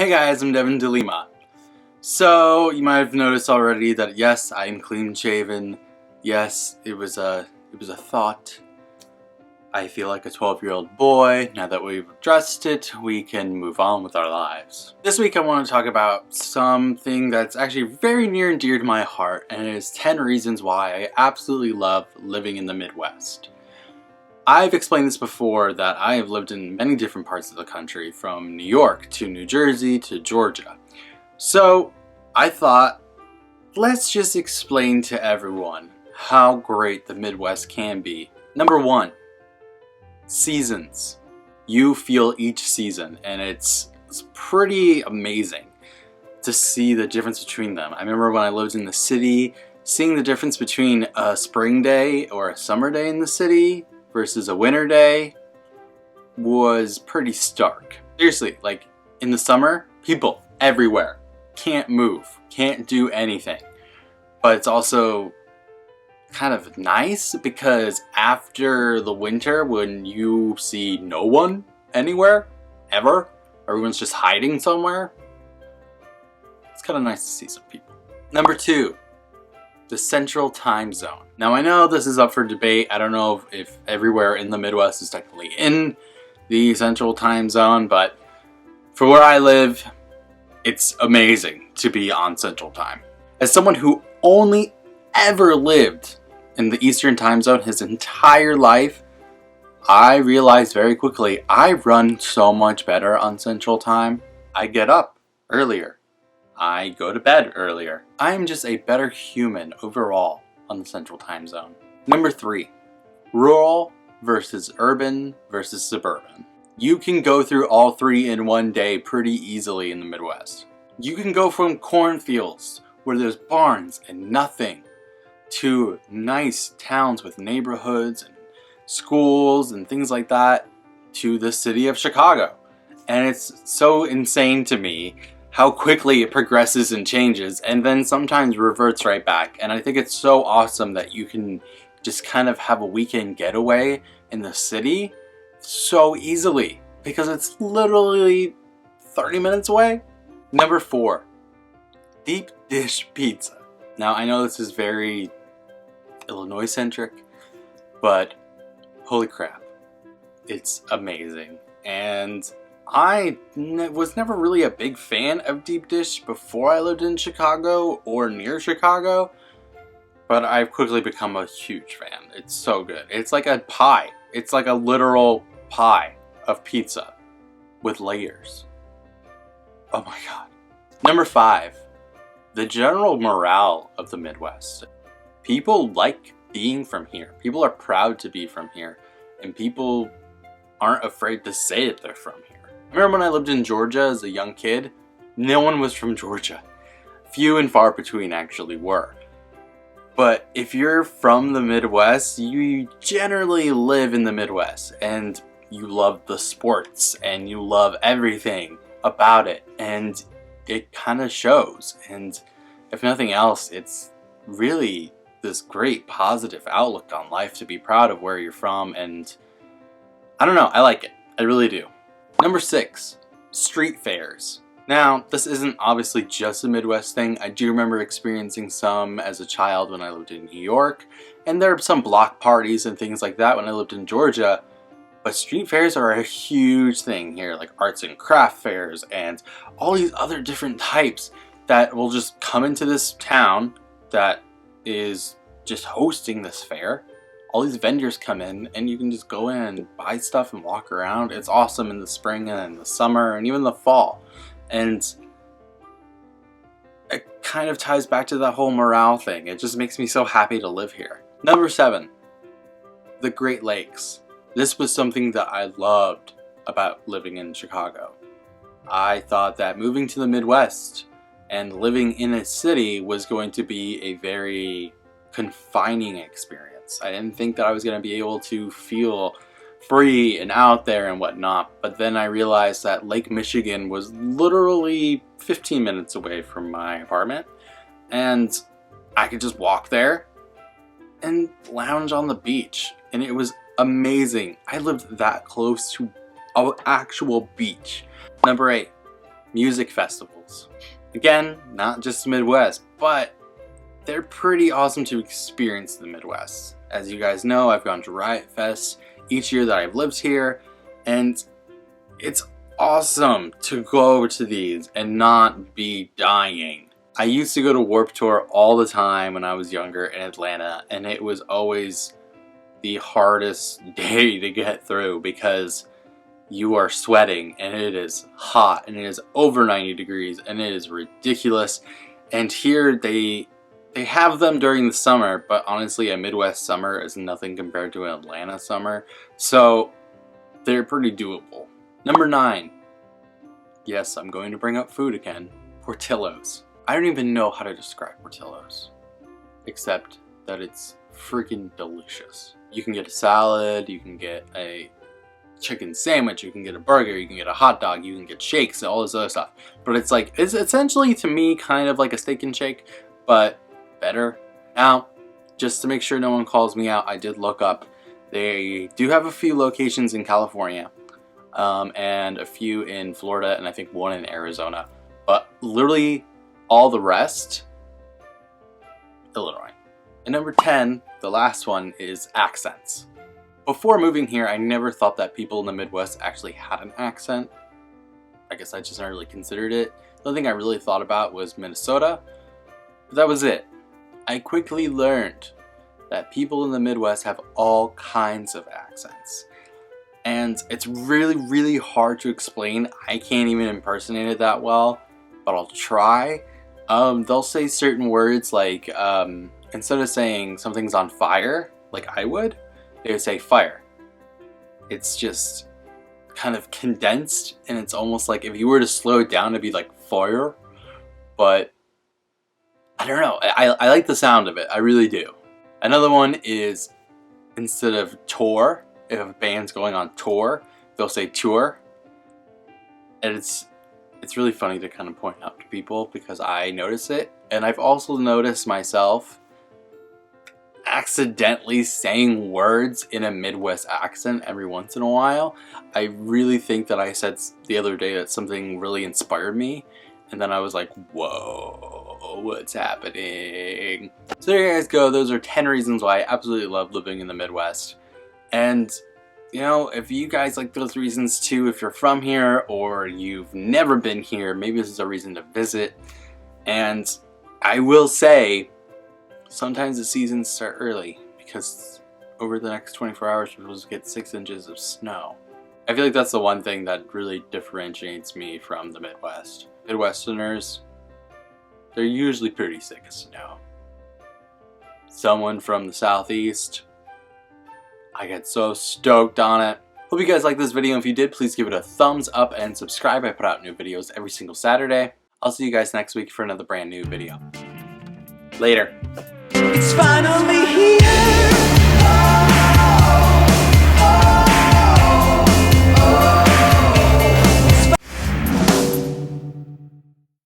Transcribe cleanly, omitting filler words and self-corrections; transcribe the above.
Hey guys, I'm Devin de Lima. So, you might have noticed already that yes, I'm clean shaven. Yes, it was a thought. I feel like a 12-year-old boy. Now that we've addressed it, we can move on with our lives. This week I want to talk about something that's actually very near and dear to my heart, and it is 10 reasons why I absolutely love living in the Midwest. I've explained this before that I have lived in many different parts of the country, from New York to New Jersey to Georgia. So I thought, let's just explain to everyone how great the Midwest can be. Number one, seasons. You feel each season, and it's pretty amazing to see the difference between them. I remember when I lived in the city, seeing the difference between a spring day or a summer day in the city versus a winter day was pretty stark. Seriously, like in the summer, people everywhere can't move, can't do anything. But it's also kind of nice because after the winter, when you see no one anywhere, ever, everyone's just hiding somewhere, it's kind of nice to see some people. Number two, the Central Time Zone. Now I know this is up for debate. I don't know if everywhere in the Midwest is technically in the Central Time Zone, but for where I live, it's amazing to be on Central Time. As someone who only ever lived in the Eastern Time Zone his entire life, I realized very quickly I run so much better on Central Time. I get up earlier. I go to bed earlier. I am just a better human overall on the Central Time Zone. Number three, rural versus urban versus suburban. You can go through all three in one day pretty easily in the Midwest. You can go from cornfields where there's barns and nothing to nice towns with neighborhoods and schools and things like that to the city of Chicago. And it's so insane to me how quickly it progresses and changes and then sometimes reverts right back. And I think it's so awesome that you can just kind of have a weekend getaway in the city so easily because it's literally 30 minutes away. Number four, deep dish pizza. Now I know this is very Illinois centric, but holy crap, it's amazing. And I was never really a big fan of deep dish before I lived in Chicago or near Chicago, but I've quickly become a huge fan. It's so good. It's like a pie. It's like a literal pie of pizza with layers. Oh my god. Number five, the general morale of the Midwest. People like being from here. People are proud to be from here, and people aren't afraid to say that they're from here. I remember when I lived in Georgia as a young kid, no one was from Georgia. Few and far between actually were. But if you're from the Midwest, you generally live in the Midwest, and you love the sports, and you love everything about it, and it kind of shows. And if nothing else, it's really this great positive outlook on life to be proud of where you're from, and I don't know, I like it. I really do. Number six, street fairs. Now, this isn't obviously just a Midwest thing. I do remember experiencing some as a child when I lived in New York, and there are some block parties and things like that when I lived in Georgia, but street fairs are a huge thing here, like arts and craft fairs and all these other different types that will just come into this town that is just hosting this fair. All these vendors come in and you can just go in and buy stuff and walk around. It's awesome in the spring and in the summer and even the fall. And it kind of ties back to that whole morale thing. It just makes me so happy to live here. Number seven, the Great Lakes. This was something that I loved about living in Chicago. I thought that moving to the Midwest and living in a city was going to be a very confining experience. I didn't think that I was going to be able to feel free and out there and whatnot, but then I realized that Lake Michigan was literally 15 minutes away from my apartment, and I could just walk there and lounge on the beach, and it was amazing. I lived that close to an actual beach. Number eight, music festivals. Again, not just the Midwest, but they're pretty awesome to experience in the Midwest. As you guys know, I've gone to Riot Fest each year that I've lived here, and it's awesome to go to these and not be dying. I used to go to Warped Tour all the time when I was younger in Atlanta, and it was always the hardest day to get through because you are sweating and it is hot and it is over 90 degrees and it is ridiculous. And here they have them during the summer, but honestly a Midwest summer is nothing compared to an Atlanta summer, so they're pretty doable. Number 9. Yes, I'm going to bring up food again. Portillo's. I don't even know how to describe Portillo's, except that it's freaking delicious. You can get a salad, you can get a chicken sandwich, you can get a burger, you can get a hot dog, you can get shakes, all this other stuff. But it's like, it's essentially to me kind of like a steak and shake, but better. Now, just to make sure no one calls me out, I did look up. They do have a few locations in California, and a few in Florida, and I think one in Arizona. But literally all the rest, Illinois. And number 10, the last one, is accents. Before moving here, I never thought that people in the Midwest actually had an accent. I guess I just never really considered it. The only thing I really thought about was Minnesota, but that was it. I quickly learned that people in the Midwest have all kinds of accents. And it's really, really hard to explain. I can't even impersonate it that well, but I'll try. They'll say certain words like, instead of saying something's on fire, like I would, they would say fire. It's just kind of condensed, and it's almost like if you were to slow it down, it'd be like fire. But I don't know. I like the sound of it. I really do. Another one is, instead of tour, if a band's going on tour, they'll say tour. And it's really funny to kind of point out to people because I notice it. And I've also noticed myself accidentally saying words in a Midwest accent every once in a while. I really think that I said the other day that something really inspired me, and then I was like, whoa, what's happening? So there you guys go. Those are 10 reasons why I absolutely love living in the Midwest. And you know, if you guys like those reasons too, if you're from here or you've never been here, maybe this is a reason to visit. And I will say, sometimes the seasons start early because over the next 24 hours we're supposed to get 6 inches of snow. I feel like that's the one thing that really differentiates me from the Midwest. Midwesterners, they're usually pretty sick of snow. Someone from the Southeast, I get so stoked on it. Hope you guys liked this video. If you did, please give it a thumbs up and subscribe. I put out new videos every single Saturday. I'll see you guys next week for another brand new video. Later. It's finally here.